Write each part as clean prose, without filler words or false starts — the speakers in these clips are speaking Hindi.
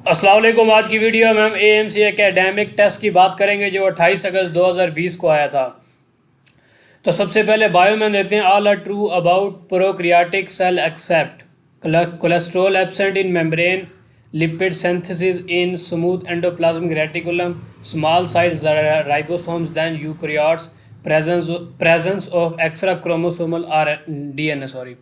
अस्सलाम वालेकुम। आज की वीडियो में हम एएमसी एकेडमिक टेस्ट की बात करेंगे जो 28 अगस्त 2020 को आया था। तो सबसे पहले बायो में देखते हैं। All are true about prokaryotic cell except cholesterol absent in membrane, lipid synthesis in smooth endoplasmic reticulum, small size ribosomes than eukaryotes, presence of extra chromosomal are DNA sorry.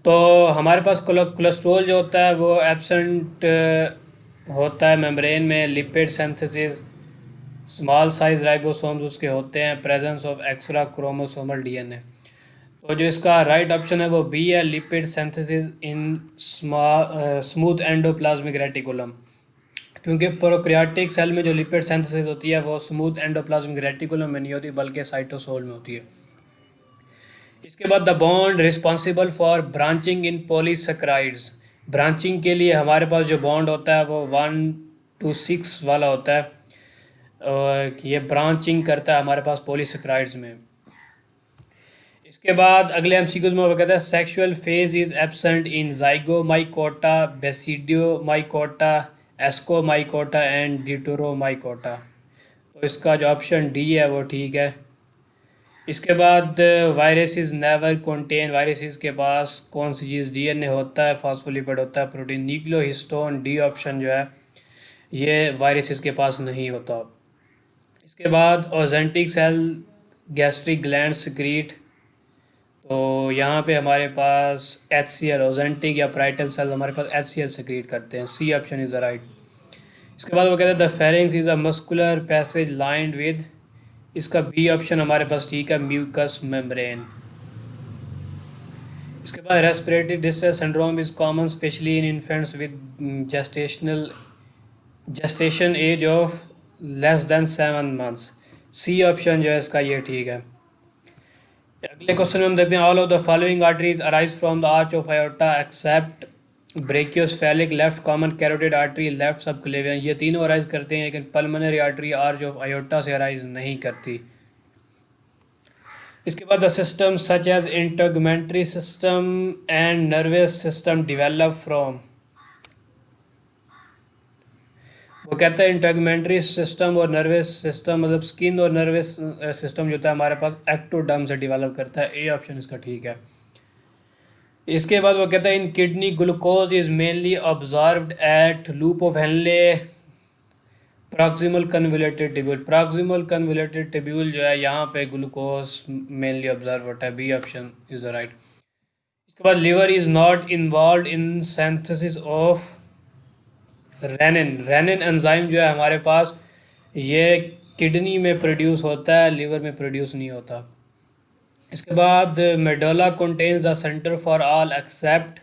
तो हमारे पास कोलेस्ट्रॉल जो होता है वो एब्सेंट होता है मेम्ब्रेन में, lipid synthesis, small size ribosomes उसके होते हैं, presence of extra chromosomal DNA. तो जो इसका राइट ऑप्शन है वो बी है, lipid synthesis in smooth endoplasmic reticulum. क्योंकि प्रोकैरियोटिक सेल में जो लिपिड सिंथेसिस होती है वो स्मूथ एंडोप्लाज्मिक रेटिकुलम में नहीं होती बल्कि साइटोसोल में होती है। इसके बाद the bond responsible for branching in polysaccharides. Branching के लिए हमारे पास जो बॉन्ड होता है वो 1 to 6 वाला होता है, और ये ब्रांचिंग करता है हमारे पास पॉलीसेक्राइड्स में। इसके बाद अगले एमसीक्यूज में वो कहता है sexual phase is absent in zygomycota, basidiomycota, ascomycota and deuteromycota. तो इसका जो ऑप्शन डी है वो ठीक है। इसके बाद वायरसेस नेवर कंटेन, वायरसेस के पास कौन सी चीज़ डीएनए होता है, फॉस्फोलिपिड होता है, प्रोटीन। न्यूक्लियोहिस्टोन डी ऑप्शन जो है ये वायरसेस के पास नहीं होता। इसके बाद ऑजेंटिक सेल गैस्ट्रिक ग्लैंड सिक्रीट। तो यहाँ पे हमारे पास एच सी एल, ऑजेंटिक या प्राइटल सेल हमारे पास एच सी एल सिक्रीट करते हैं। C option is the right. इसके बाद वो कहते हैं the pharynx is a muscular passage lined with. इसका बी ऑप्शन हमारे पास ठीक है, म्यूकस मेम्ब्रेन। इसके बाद respiratory distress syndrome is common especially in infants with gestation age of less than 7 months. C option जो है इसका ये ठीक है। अगले क्वेश्चन में हम देखते हैं all of the following arteries arise from the arch of aorta except brachiocephalic left common carotid artery left subclavian. ये तीनों अराइज करते हैं लेकिन pulmonary artery arch of aorta से अराइज नहीं करती। इसके बाद the system such as integumentary system and nervous system develop from. वो कहता है इंटरगमेंट्री सिस्टम और नर्वस सिस्टम मतलब स्किन और नर्वस सिस्टम जो होता है हमारे पास एक्टोडर्म से डेवलप करता है। ए ऑप्शन इसका ठीक है। इसके बाद वो कहता है in kidney glucose is mainly observed at loop of Henle proximal convoluted tubule. Proximal convoluted tubule जो है यहाँ पे ग्लूकोज मेनली ऑब्जर्व होता है। B option is the right. इसके बाद liver is not involve in synthesis of renin. Renin enzyme जो है हमारे पास ये किडनी में प्रोड्यूस होता है, लिवर में प्रोड्यूस नहीं होता। इसके बाद medulla contains the centre for all except.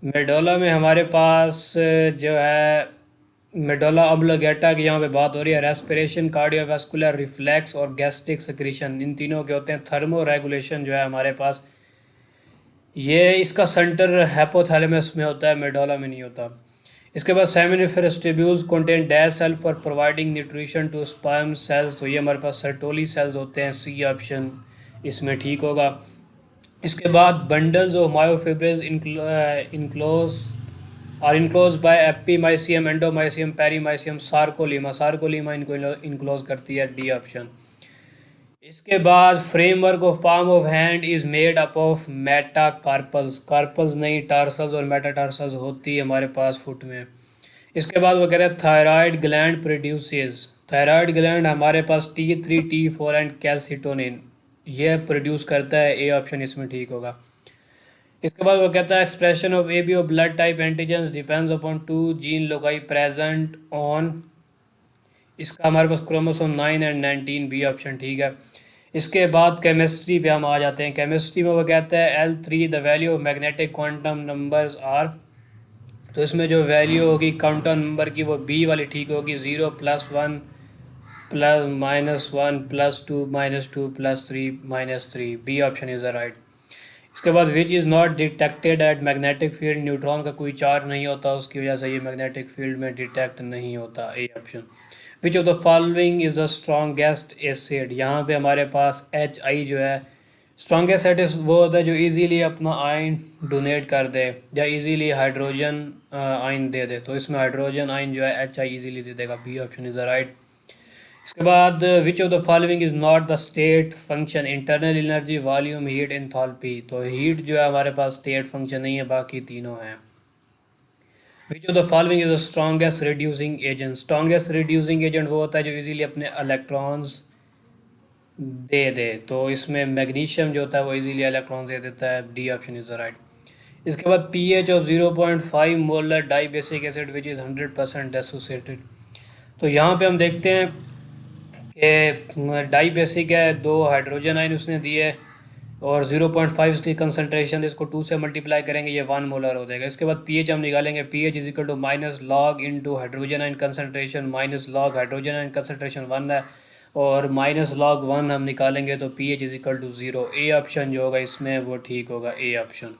Medulla में हमारे पास जो है मेडोला ऑब्लोगेटा की यहाँ पे बात हो रही है। रेस्पिरेशन, कार्डियोवास्कुलर, रिफ्लेक्स और गैस्ट्रिक सेक्रीशन इन तीनों के होते हैं। थर्मो रेगुलेशन जो है हमारे पास ये इसका सेंटर हैपोथैलेमस में होता है, मेडोला में नहीं होता। इसके बाद seminiferous tubules contain dash cell for providing nutrition to sperm cells. तो ये हमारे पास सर्टोली सेल्स होते हैं। सी ऑप्शन इसमें ठीक होगा। इसके बाद bundles of myofibrils enclose are enclose by epimysium, endomysium, perimysium, sarcolemma. Sarcolemma इनको इनक्लोज करती है। D option. इसके बाद framework of palm of hand is made up of metacarpals. Carpals नहीं, टार्सल्स और मेटाटार्सल्स होती है हमारे पास फुट में। इसके बाद वो कहते हैं thyroid gland produces. Thyroid gland हमारे पास T3, T4 एंड कैल्सिटोनिन ये प्रोड्यूस करता है। ए ऑप्शन इसमें ठीक होगा। इसके बाद वो कहता है expression of ABO blood type antigens depends upon 2 gene loci present on. इसका हमारे पास क्रोमोसोम 9 एंड 19। बी ऑप्शन ठीक है। इसके बाद केमिस्ट्री पे हम आ जाते हैं। केमिस्ट्री में वो कहता है L3 the value of magnetic quantum numbers are. तो इसमें जो वैल्यू होगी क्वांटम नंबर की वो बी वाली ठीक होगी। 0 +1 +(-1) +2 -2 +3 -3। B option is the right. इसके बाद which is not detected at magnetic field. Neutron का कोई चार्ज नहीं होता, उसकी वजह से ये मैग्नेटिक फील्ड में डिटेक्ट नहीं होता। A option. Which of the following is the strongest acid. यहाँ पे हमारे पास HI जो है स्ट्रॉन्गेस्ट एसिड वो होता है जो इजीली अपना आयन डोनेट कर दे या इजीली हाइड्रोजन आयन दे दे। तो इसमें हाइड्रोजन आयन जो है HI इजीली दे देगा। B option is the right. इसके बाद which of the following is not the state function, internal energy, volume, heat, enthalpy. तो हीट जो है हमारे पास स्टेट फंक्शन नहीं है, बाकी तीनों हैं। विच of the following is the strongest reducing agent, strongest reducing agent वो होता है जो इजीली अपने इलेक्ट्रॉन्स दे दे। तो इसमें मैग्नीशियम जो होता है वो इजीली इलेक्ट्रॉन दे देता है। D option is the right. इसके बाद pH of 0.5 molar dibasic acid which is 100% associated. तो यहाँ पे हम देखते हैं कि डाई बेसिक है, 2 हाइड्रोजन आयन उसने दिए और 0.5 इसकी कंसनट्रेशन, इसको 2 से मल्टीप्लाई करेंगे, ये 1 मोलर हो जाएगा। इसके बाद pH हम निकालेंगे, pH is equal to minus log into hydrogen ion concentration minus log hydrogen ion concentration 1 है और माइनस लॉग 1 हम निकालेंगे तो pH is equal to 0। A option जो होगा इसमें वो ठीक होगा, ए ऑप्शन।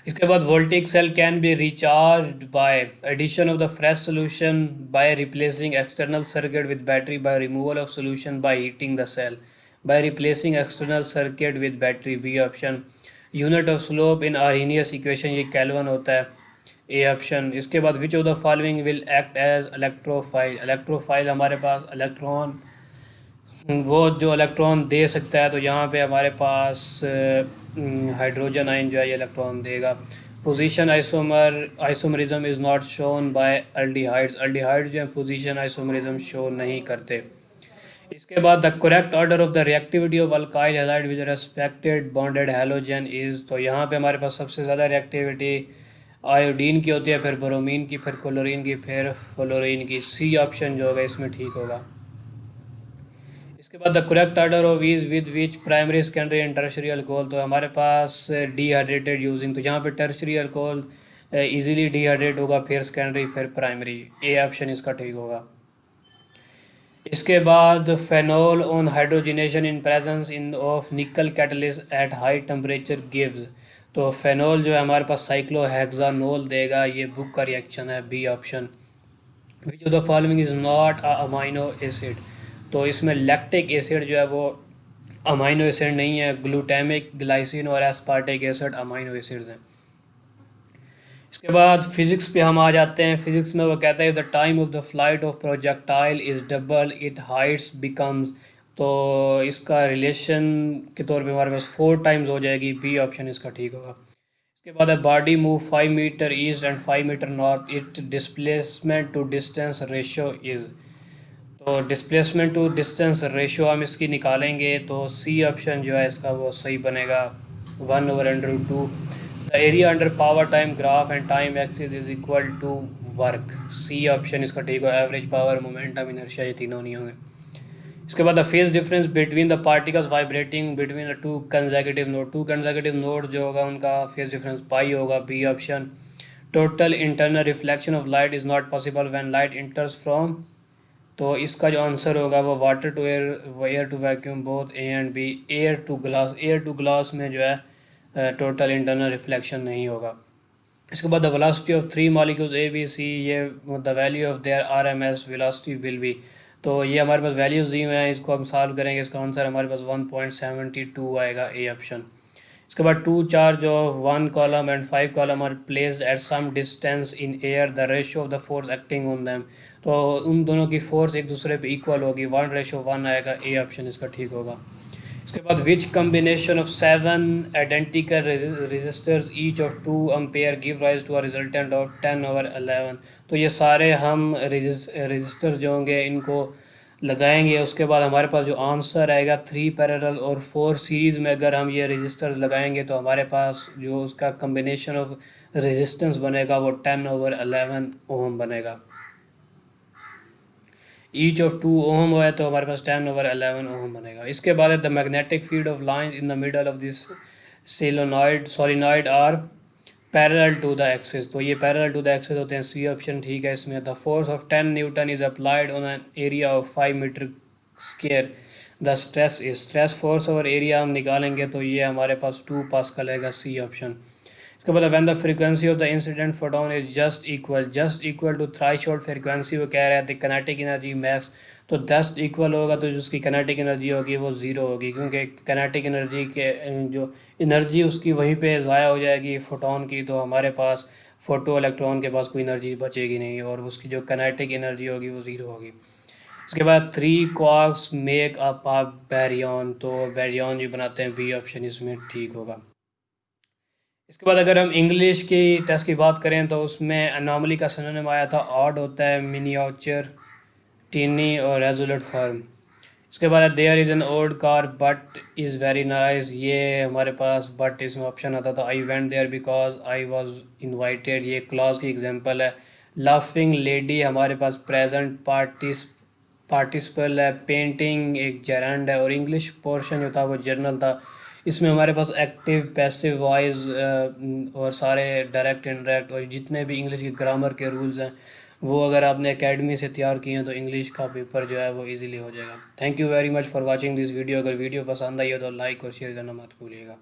इसके बाद voltaic cell can be recharge by addition of the fresh solution, by replacing external circuit with battery, by removal of solution, by heating the cell, by replacing external circuit with battery. B option. Unit of slope in Arrhenius equation ये केल्विन होता है। A option. इसके बाद which of the following will act as electrophile, electrophile हमारे पास इलेक्ट्रॉन वो जो इलेक्ट्रॉन दे सकता है, तो यहाँ पे हमारे पास हाइड्रोजन आयन जो है ये इलेक्ट्रॉन देगा। Position isomerism is not shown by aldehydes, aldehyde जो है पोजीशन आइसोमरिज्म शो नहीं करते। इसके बाद the correct order of the reactivity of alkyl halide with respected bonded halogen is. तो यहाँ पे हमारे पास सबसे ज़्यादा रिएक्टिविटी आयोडीन की होती है, फिर ब्रोमीन की, फिर क्लोरीन की, फिर फ्लोरीन की। सी ऑप्शन जो होगा इसमें ठीक होगा। इसके बाद the correct order of is with which primary secondary and tertiary alcohol. तो हमारे पास डिहाइड्रेटेड यूजिंग, तो यहाँ पे टर्शरी अल्कोहल इजीली डिहाइड्रेट होगा, फिर सेकेंडरी, फिर प्राइमरी। ए ऑप्शन इसका ठीक होगा। इसके बाद phenol on hydrogenation in presence in of निकल catalyst at high temperature gives. तो फेनोल जो है हमारे पास साइक्लोहेक्सानोल देगा, ये बुक का रिएक्शन है। B option. Which of the following is not a amino acid. तो इसमें लैक्टिक एसिड जो है वो अमाइनो एसिड नहीं है, ग्लूटामिक, ग्लाइसिन और एस्पार्टिक एसिड अमाइनो एसिड्स हैं। इसके बाद फिजिक्स पे हम आ जाते हैं। फिजिक्स में वो कहता है the time of the flight of projectile is double it Heights becomes. तो इसका रिलेशन के तौर पे हमारे पास 4 टाइम्स हो जाएगी। बी ऑप्शन इसका ठीक होगा। इसके बाद है body move 5 metre east and 5 metre north, it displacement to distance ratio is. तो डिस्प्लेसमेंट टू डिस्टेंस रेशियो हम इसकी निकालेंगे तो सी ऑप्शन जो है इसका वो सही बनेगा, 1/√2। The area under power time graph and time axis is equal to work. C option इसका ठीक है, एवरेज पावर, मोमेंटम, इनर्शिया, ये तीनों नहीं होंगे। इसके बाद the phase difference between the particles vibrating between the 2 consecutive node, 2 consecutive node जो होगा उनका फेज डिफरेंस पाई होगा। B option. Total internal reflection of light is not possible when light enters from. तो इसका जो आंसर होगा वो water to air, air to vacuum, both A and B. Air to glass, air to glass में जो है टोटल इंटरनल रिफ्लेक्शन नहीं होगा। इसके बाद the velocity of 3 molecules A B C, ये the value of their RMS velocity will be. तो ये हमारे पास वैल्यूज़ दी हुए हैं, इसको हम सॉल्व करेंगे, इसका आंसर हमारे पास 1.72 आएगा। A option. इसके बाद 2 charge of 1 coulomb and 5 coulomb are placed at some distance in air, the ratio of the force acting on them. तो उन दोनों की फोर्स एक दूसरे पे इक्वल होगी, 1:1 आएगा। ए ऑप्शन इसका ठीक होगा। इसके बाद which combination of 7 identical resistors each of 2 ampere give rise to a resultant of 10/11। तो ये सारे हम रजिस्टर जो होंगे इनको लगाएंगे, उसके बाद हमारे पास जो आंसर आएगा 3 पैरेलल और 4 सीरीज़ में अगर हम ये रजिस्टर्स लगाएंगे तो हमारे पास जो उसका कम्बिनेशन ऑफ रेजिस्टेंस बनेगा वो 10/11 ओम बनेगा। ईच ऑफ 2 ओम है तो हमारे पास 10/11 ओम बनेगा। इसके बाद the magnetic field of lines in the middle of this solenoid are parallel to the axis. तो ये पैरेलल टू द एक्सिस होते हैं। सी ऑप्शन ठीक है इसमें। The force of 10 newton is applied on an area of 5 metre square, the stress is. Stress force और एरिया हम निकालेंगे तो ये हमारे पास 2 पास्कल आएगा। C option. इसके बाद when the frequency of the incident photon is just equal to threshold frequency, वो कह रहा है द काइनेटिक एनर्जी मैक्स, तो जस्ट इक्वल होगा तो जो उसकी काइनेटिक एनर्जी होगी वो ज़ीरो होगी, क्योंकि काइनेटिक एनर्जी के जो एनर्जी उसकी वहीं पे ज़ाया हो जाएगी फोटोन की, तो हमारे पास फोटो इलेक्ट्रॉन के पास कोई एनर्जी बचेगी नहीं और उसकी जो काइनेटिक एनर्जी होगी वो ज़ीरो होगी। इसके बाद 3 क्वार्क्स मेक अप आ बैरियन, तो बैरियन जो बनाते हैं, बी ऑप्शन इसमें ठीक होगा। इसके बाद अगर हम इंग्लिश की टेस्ट की बात करें तो उसमें अनोमली का सिनोनिम आया था ऑड, होता है मिनिएचर, टीनी और रेजोल्यूट फर्म। इसके बाद there is an old car but is very nice, ये हमारे पास बट इसमें ऑप्शन आता था। I went there because I was invited, ये क्लॉज की एग्जांपल है। लाफिंग लेडी हमारे पास प्रेजेंट पार्टिसिपल है। पेंटिंग एक जेरेंड है। और इंग्लिश पोर्शन जो था वो जर्नल था। इसमें हमारे पास एक्टिव, पैसिव, वॉइस और सारे डायरेक्ट, इनडायरेक्ट और जितने भी इंग्लिश के ग्रामर के रूल्स हैं वो अगर आपने एकेडमी से तैयार किए हैं तो इंग्लिश का पेपर जो है वो इजीली हो जाएगा। Thank you very much for watching this video. अगर वीडियो पसंद आई हो तो लाइक और शेयर करना मत भूलिएगा।